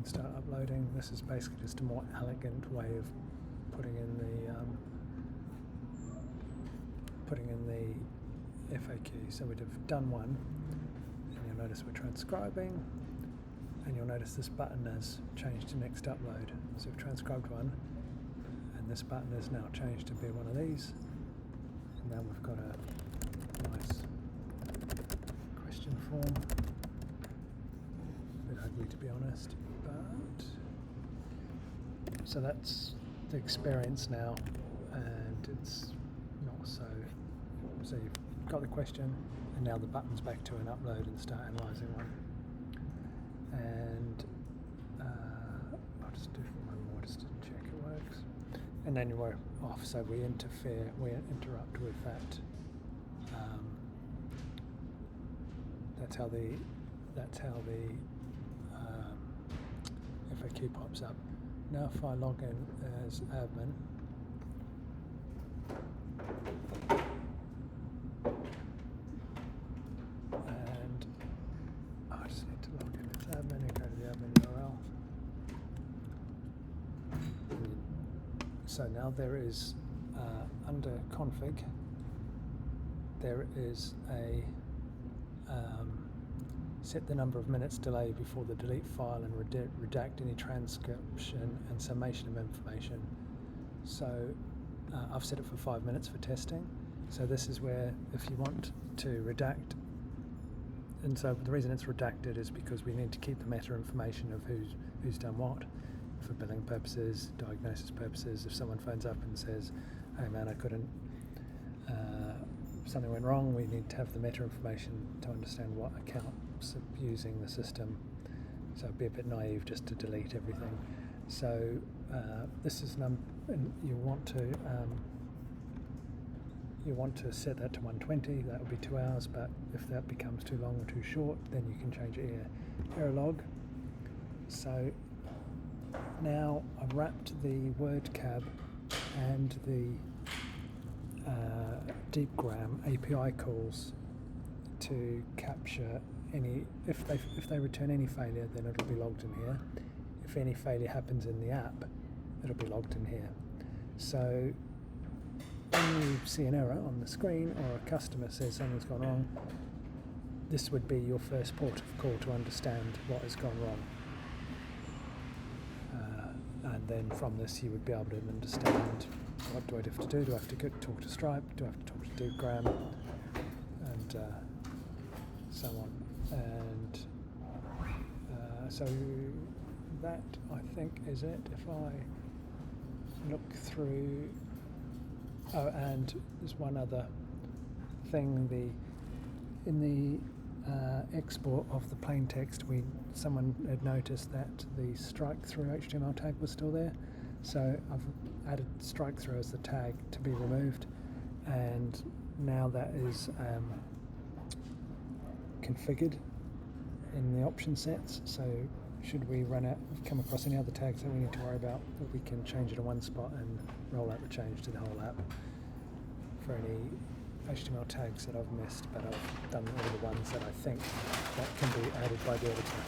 start uploading. This is basically just a more elegant way of putting in the FAQ. So we'd have done one, and you'll notice we're transcribing, and you'll notice this button has changed to next upload. So we've transcribed one, and this button is now changed to be one of these, and now we've got a nice question form. A bit ugly, to be honest, but so that's the experience now, and it's not so you've got the question, and now the button's back to an upload and start analysing one. And I'll just do one more just to check it works, and then we're off. So we interrupt with that. That's how the FAQ pops up. Now if I log in as admin, and I just need to log in as admin and go to the admin URL. So now there is, under config, there is a set the number of minutes delay before the delete file and redact any transcription and summation of information. So I've set it for 5 minutes for testing. So this is where if you want to redact, and so the reason it's redacted is because we need to keep the meta information of who's done what for billing purposes, diagnosis purposes. If someone phones up and says, hey man, I couldn't, something went wrong, we need to have the meta information to understand what accounts are using the system. So it'd be a bit naive just to delete everything. So this is and you want to set that to 120. That would be 2 hours, but if that becomes too long or too short, then you can change error log. So now I've wrapped the WordCab and the DeepGram API calls to capture any, if they return any failure, then it'll be logged in here. If any failure happens in the app, it'll be logged in here. So when you see an error on the screen or a customer says something's gone wrong, this would be your first port of call to understand what has gone wrong. And then from this you would be able to understand, what do I have to do? Do I have to talk to Stripe? Do I have to talk to DeepGram? And so on. And so that, I think, is it. If I look through, and there's one other thing, in the export of the plain text, someone had noticed that the strike through HTML tag was still there, so I've added strike through as the tag to be removed, and now that is configured in the option sets. So should we come across any other tags that we need to worry about, we can change it in one spot and roll out the change to the whole app. For any HTML tags that I've missed, but I've done all the ones that I think that can be added by the editor.